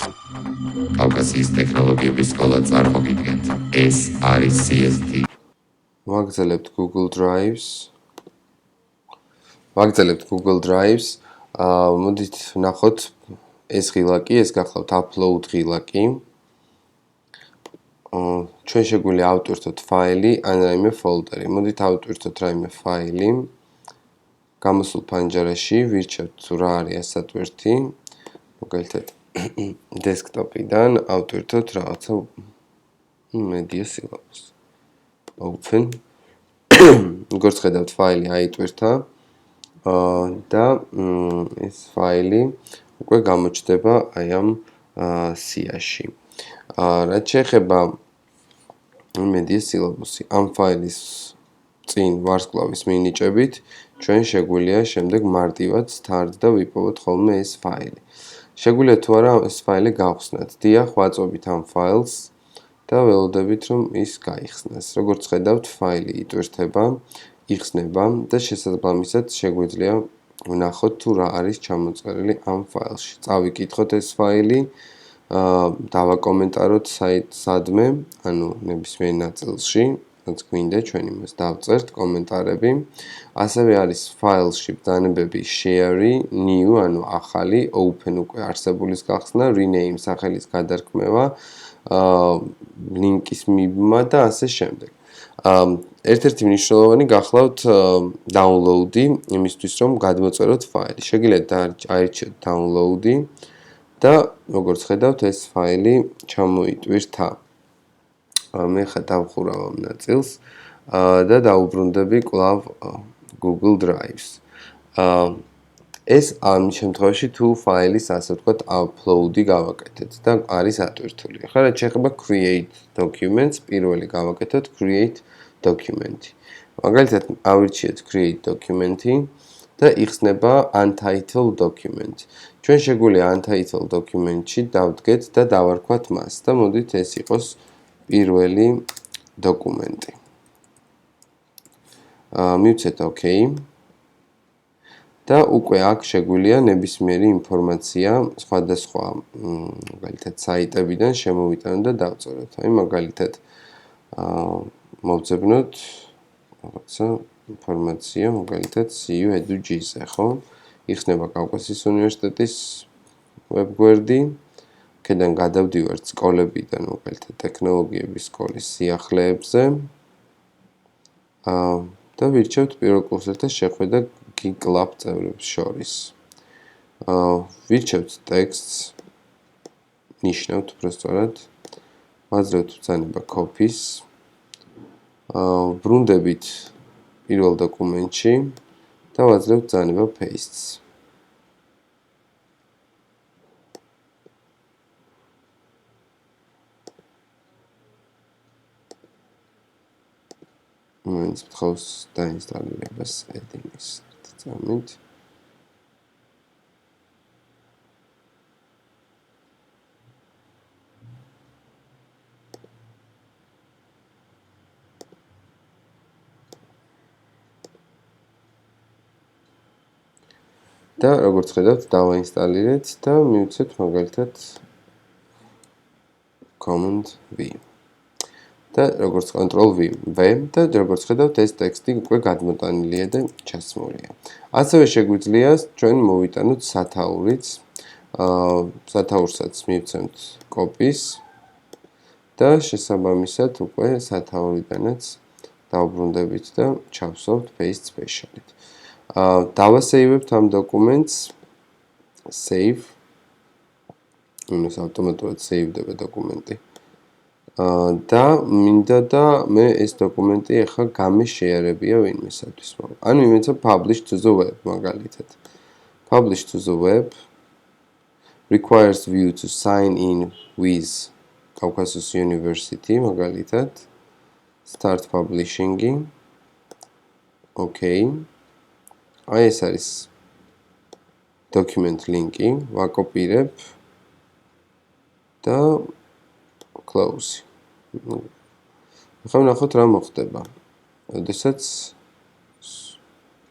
კავკასიის ტექნოლოგიების სკოლა წარმოგიდგენთ. ეს არის CST. ვაგრძელებთ Google Drives. მოდით ვნახოთ ეს ღილაკი, ეს გახლავთ upload ღილაკი. ჩვენ შეგვიძლია ავტვირთოთ ფაილი ან რაიმე ფოლდერი. მოდით ავტვირთოთ რაიმე ფაილი. გამოსულ პანჯარაში ვირჩევთ რა არის ასატვირთი. მაგალითად desktop-იდან ავტვირთოთ რაღაცა media syllabus. Open. როგორც ხედავთ, ფაილი აიტვირთა და ეს ფაილი უკვე გამოჩნდება აი ამ სიაში. რაც შეეხება media syllabus-ი, ამ ფაილის წინ ვარსკვლავის მინიჭებით, ჩვენ შეგვიძლია შემდეგ მარტივად start და ვიპოვოთ ხოლმე ეს ფაილი. შეგვიძლია თუ არა ეს ფაილი გავხსნათ. დიახ, ვაწვევით ამ ფაილს და ველოდებით რომ ის გაიხსნას. როგორც ხედავთ, ფაილი იტვირთება, იხსნება და შესაბამისად შეგვიძლია ვნახოთ თუ რა არის ჩამოწერილი ამ ფაილში. წავიკითხოთ ეს ფაილი, დავაკომენტაროთ სადმე, ანუ ნებისმიერ ნაწილში, რაც გვინდა ჩვენ იმას დავწერთ კომენტარები. ასევე არის ფაილში ბრძანებები share, new, ანუ ახალი, open უკვე არსებულის გახსნა, rename სახელის გადარქმევა, ლინკის მიბმა და ასე შემდეგ. ერთ-ერთი მნიშვნელოვანი გახლავთ download-ი, იმისთვის რომ გადმოწეროთ ფაილი. შეგიძლიათ აირჩიოთ download-ი და როგორც ხედავთ, ეს ფაილი ჩამოიტვირთა. მე ხა დავხურავ ამ ნაწილს და დავუბრუნდები კვლავ Google Drives. ეს ამ შემთხვევაში თუ ფაილის ასე ვთქვათ upload-ი გავაკეთეთ და არის ატვირთული. ახლა რაც შეეხება create documents, პირველი გავაკეთოთ create document-ი. მაგალითად ავირჩიეთ create document-ი და იხსნება untitled document. ჩვენ შეგვიძლია untitled document-ში დავდგეთ და დავარქვათ მას და მოდით ეს იყოს პირველი დოკუმენტი. მივცეთ OK. და უკვე აქ შეგვიძლია ნებისმიერი ინფორმაცია სხვადასხვა მაგალითად საიტებიდან შემოვიტანოთ და დავწეროთ. აი მაგალითად მოვძებნოთ რაღაცა ინფორმაცია მაგალითად CU Edu-ზე, ხო? იხსნება კავკასიის უნივერსიტეტის ვებგვერდი. აქედან გადავდივართ სკოლებიდან მაგალითად ტექნოლოგიების სკოლის სიახლეებზე. და ვირჩევთ პირველ კურსელთა შეხვედრა G-Club წევრებს შორის. ვირჩევთ ტექსტს, ნიშნავთ უბრალოდ, ვაძლევთ ბრძანება copy-ს, ბრუნდებით პირველ დოკუმენტში და ვაძლევთ ბრძანება paste-ს. მაინც მხოლოდ დაინსტალირებას edim-ის წამით. და როგორც ხედავთ, დავაინსტალირეთ და მივცეთ მაგალითად Command V. და როგორც Control V და როგორც ხედავთ, ეს ტექსტი უკვე გადმოტანილია და ჩასმულია. ასევე შეგვიძლია ჩვენ მოვიტანოთ სათაურიც. სათაურსაც მივცემთ copy-ს და შესაბამისად უკვე სათაურიდანაც დავუბრუნდებით და ჩავსვავთ paste special-ით. დავასეივებთ ამ დოკუმენტს save. ანუ ავტომატურად save-დება დოკუმენტი. და მინდა და მე ეს დოკუმენტი ახლა გამეშეარებია ვინმესათვის. ანუ იმეცა publish to the web მაგალითად. Publish to the web requires you to sign in with Caucasus University მაგალითად. Start publishing-ი. OK. აი ეს არის document link-ი, ვაკოპირებ და close. ახლა ვნახოთ რა მოხდება. როდესაც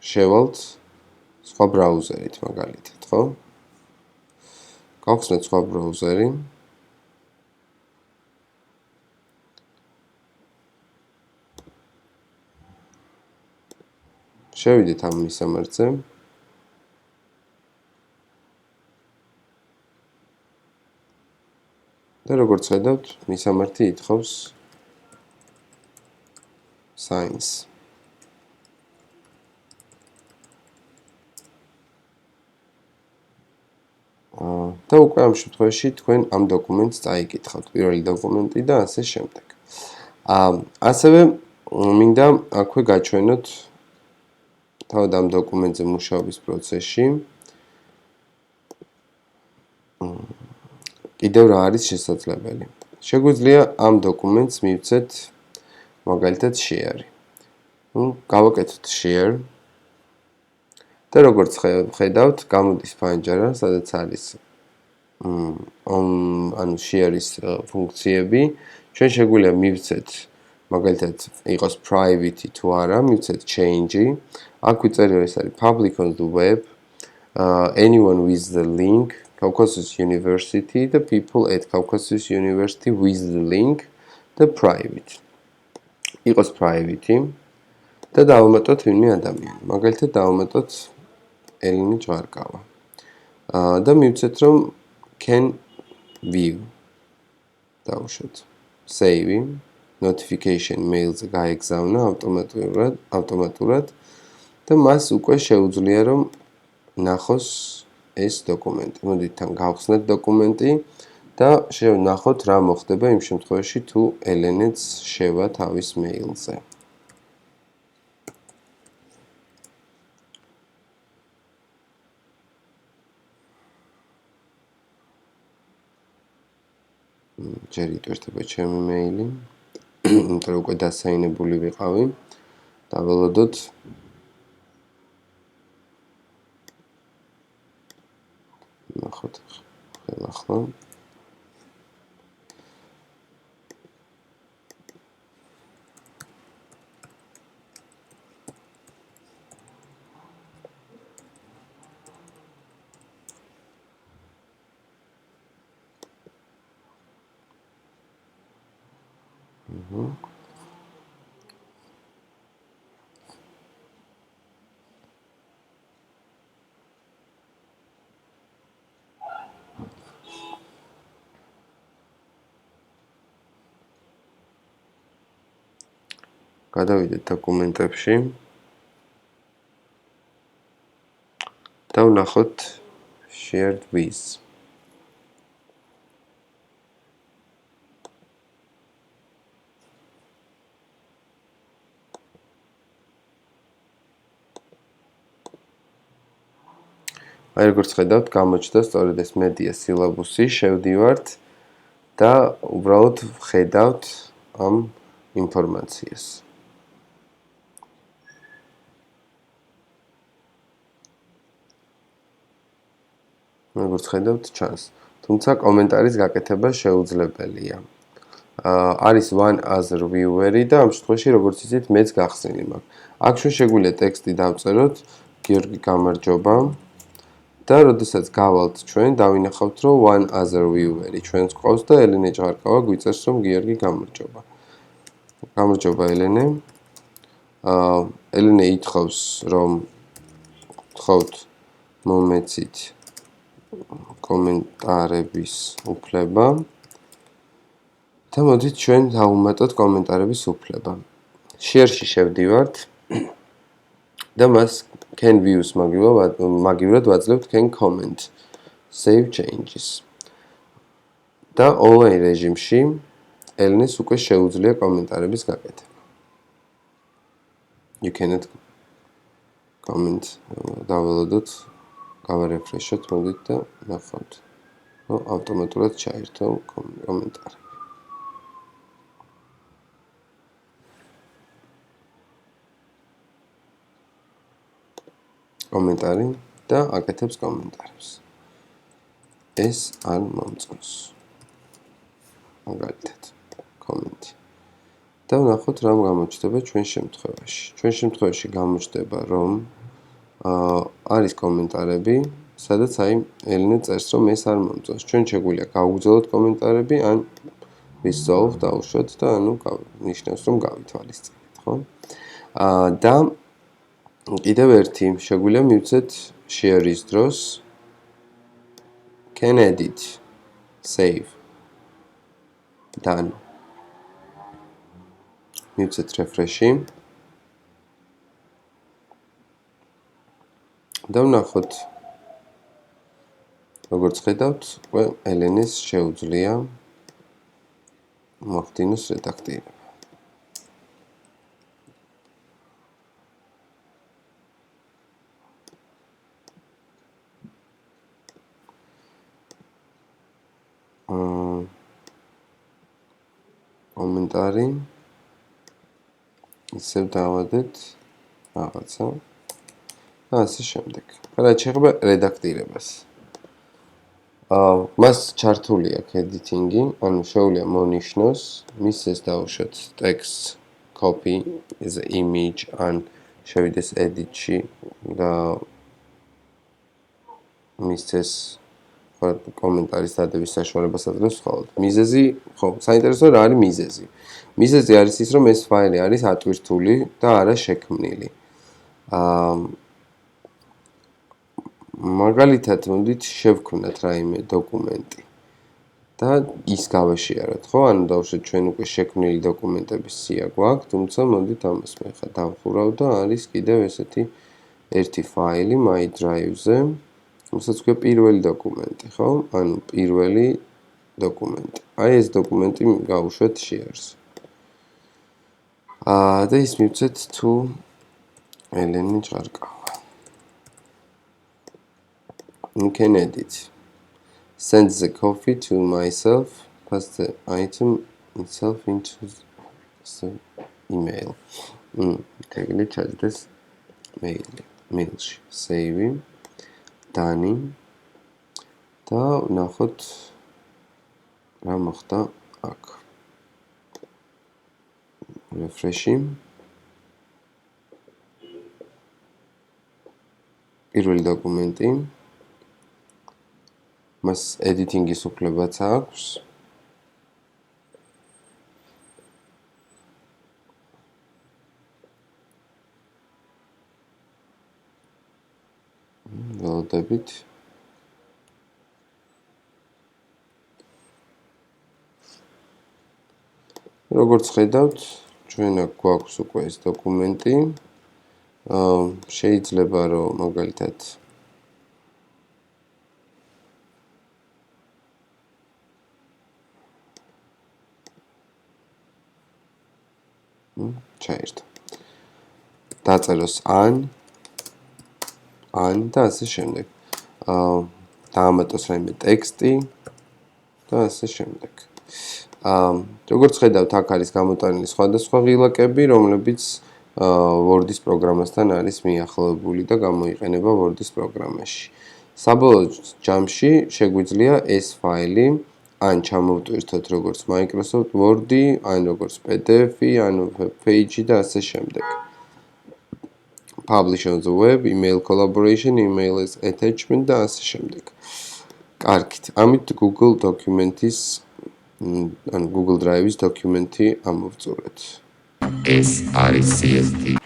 შევალთ სხვა ბრაუზერით მაგალითად, ხო? გავხსნათ სხვა ბრაუზერი. შევიდეთ ამ მისამართზე. და როგორც ხედავთ, მისამართი ითხოვს signs. და უკვე ამ შემთხვევაში თქვენ ამ დოკუმენტს წაიკითხავთ, პირველი დოკუმენტი და ასე შემდეგ. ასევე მინდა აქვე გაჩვენოთ თავად ამ დოკუმენტზე მუშაობის პროცესში კიდევ რა არის შესაძლებელი. შეგვიძლია ამ დოკუმენტს მივცეთ მაგალითად share. გავაკეთოთ share. და როგორც ხედავთ, გამოდის პანჯარა, სადაც არის ანუ share-ის ფუნქციები. ჩვენ შეგვიძლია მივცეთ მაგალითად იყოს private თუ არა, მივცეთ change. აქ ვიწერია ეს არის public on the web. Anyone with the link Caucasus University, the people at Caucasus University with the link, the private. იყოს private და დავუმატოთ ვინმე ადამიანი. მაგალითად დავუმატოთ ელინი ჯვარკავა. და მივცეთ რომ can view. დავუშვათ. Save notification mail-ზე გაეგზავნა ავტომატურად და მას უკვე შეუძლია რომ ნახოს ეს დოკუმენტი. მოდით თან გავხსნათ დოკუმენტი და შევნახოთ რა მოხდება იმ შემთხვევაში თუ ელენეც შევა თავის მეილზე. ჯერ იტვირთება ჩემი მეილი. იმიტომ რომ უკვე დასაინებული ვიყავი. დაველოდოთ. ნახოთ ახლა. გადავიდეთ დოკუმენტებში და ვნახოთ shared with. აი როგორც ხედავთ, გამოჩნდა სწორედ ეს media syllabus-ი, შევდივართ და უბრალოდ ხედავთ ამ ინფორმაციას. როგორც ხედავთ, ჩანს. თუმცა კომენტარის გაკეთება შეუძლებელია. არის one other viewer-ი და ამ შემთხვევაში როგორც იცით, მეც გახსნილი მაქვს. აქ ჩვენ შეგვიძლია ტექსტი დავწეროთ, გიორგი გამარჯობა. და როდესაც გავალთ ჩვენ, დავინახავთ, რომ one other viewer-ი ჩვენს ყავს და ელენე ჭარკავა გვიწერს, რომ გიორგი გამარჯობა. გამარჯობა ელენე. ელენე ითხოვს, რომ გთხოვთ მომეცით კომენტარების უფლება. და მოდით ჩვენ დავუმატოთ კომენტარების უფლება. Share-ში შევდივართ და მას can views მაგივრად ვაძლევთ can comment save changes. და online რეჟიმში ელენეს უკვე შეუძლია კომენტარების გაკეთება. You cannot comment დაველოდოთ გავარეფრეშოთ მოდით და ნახავთ. რომ ავტომატურად ჩაირთო კომენტარი. კომენტარი და აკეთებს კომენტარებს. ეს არ მომწონს. მაგალითად, კომენტი. და ვნახოთ რა გამოჩნდება ჩვენ შემთხვევაში. ჩვენ შემთხვევაში გამოჩნდება რომ არის კომენტარები სადაც აი ელენე წერს, რომ ეს არ მომწონს. ჩვენ შეგვიძლია გავუგზავნოთ კომენტარები, ან resolve დავუშვათ და ანუ ნიშნავს, რომ გავითვალისწინეთ, ხო? და კიდევ ერთი შეგვიძლია მივცეთ share-ის დროს can edit, save, done. მივცეთ refresh-ი. და ვნახოთ. როგორც ხედავთ, უკვე ელენეს შეუძლია მოხდინოს რედაქტირება. კომენტარი ისევ დავადეთ რაღაცა და ასე შემდეგ. რაც შეეხება რედაქტირებას. მას ჩართული აქვს editing-ი, ანუ შეუძლია მონიშნოს, მისცეს დავუშვათ text copy is image ან შევიდეს edit-ში და მისცეს კომენტარის დადების საშუალებას აძლევს ხოლმე. მიზეზი, ხო, საინტერესოა რა არის მიზეზი. მიზეზი არის ის, რომ ეს ფაილი არის ატვირთული და არა შექმნილი. მაგალითად, მოდით შევქმნათ რაიმე დოკუმენტი და ის გავეშიაროთ, ხო? ანუ დავუშვათ ჩვენ უკვე შექმნილი დოკუმენტების სია გვაქვს, თუმცა მოდით ამას მე ხა დავხურავ და არის კიდევ ესეთი ერთი ფაილი my drive-ზე, რომელსაც ქვია პირველი დოკუმენტი, ხო? ანუ პირველი დოკუმენტი. აი ეს დოკუმენტი გავუშვათ share-ს. და ის მივცეთ თუ ელენე ჭარკავა. You can edit. Send the copy to myself, pass the item itself into the email. Tegli ჩაჯდეს mail-ში. Save, done. და ვნახოთ რა მოხდა აქ. Refresh-ი. პირველი დოკუმენტი. მას editing-ის უფლებაც აქვს. ველოდებით. როგორც ხედავთ, ჩვენ აქ გვაქვს უკვე ეს დოკუმენტი. შეიძლება რომ მაგალითად ჩაერთო. დაწეროს ან და ასე შემდეგ. დაამატოს რაიმე ტექსტი და ასე შემდეგ. როგორც ხედავთ, აქ არის გამოტანილი სხვადასხვა ღილაკები, რომლებიც Word-ის პროგრამასთან არის მიახლოებული და გამოიყენება Word-ის პროგრამაში. საბოლოო ჯამში შეგვიძლია ეს ფაილი ან ჩამოვტვირთოთ როგორც Microsoft Word-ი, ან როგორც PDF-ი, ან Page-ი და ასე შემდეგ. Publish on the web, email collaboration, email as attachment და ასე შემდეგ. კარგით. ამით Google დოკუმენტის ან Google Drive-ის დოკუმენტი ამოვწურეთ. ეს არის CST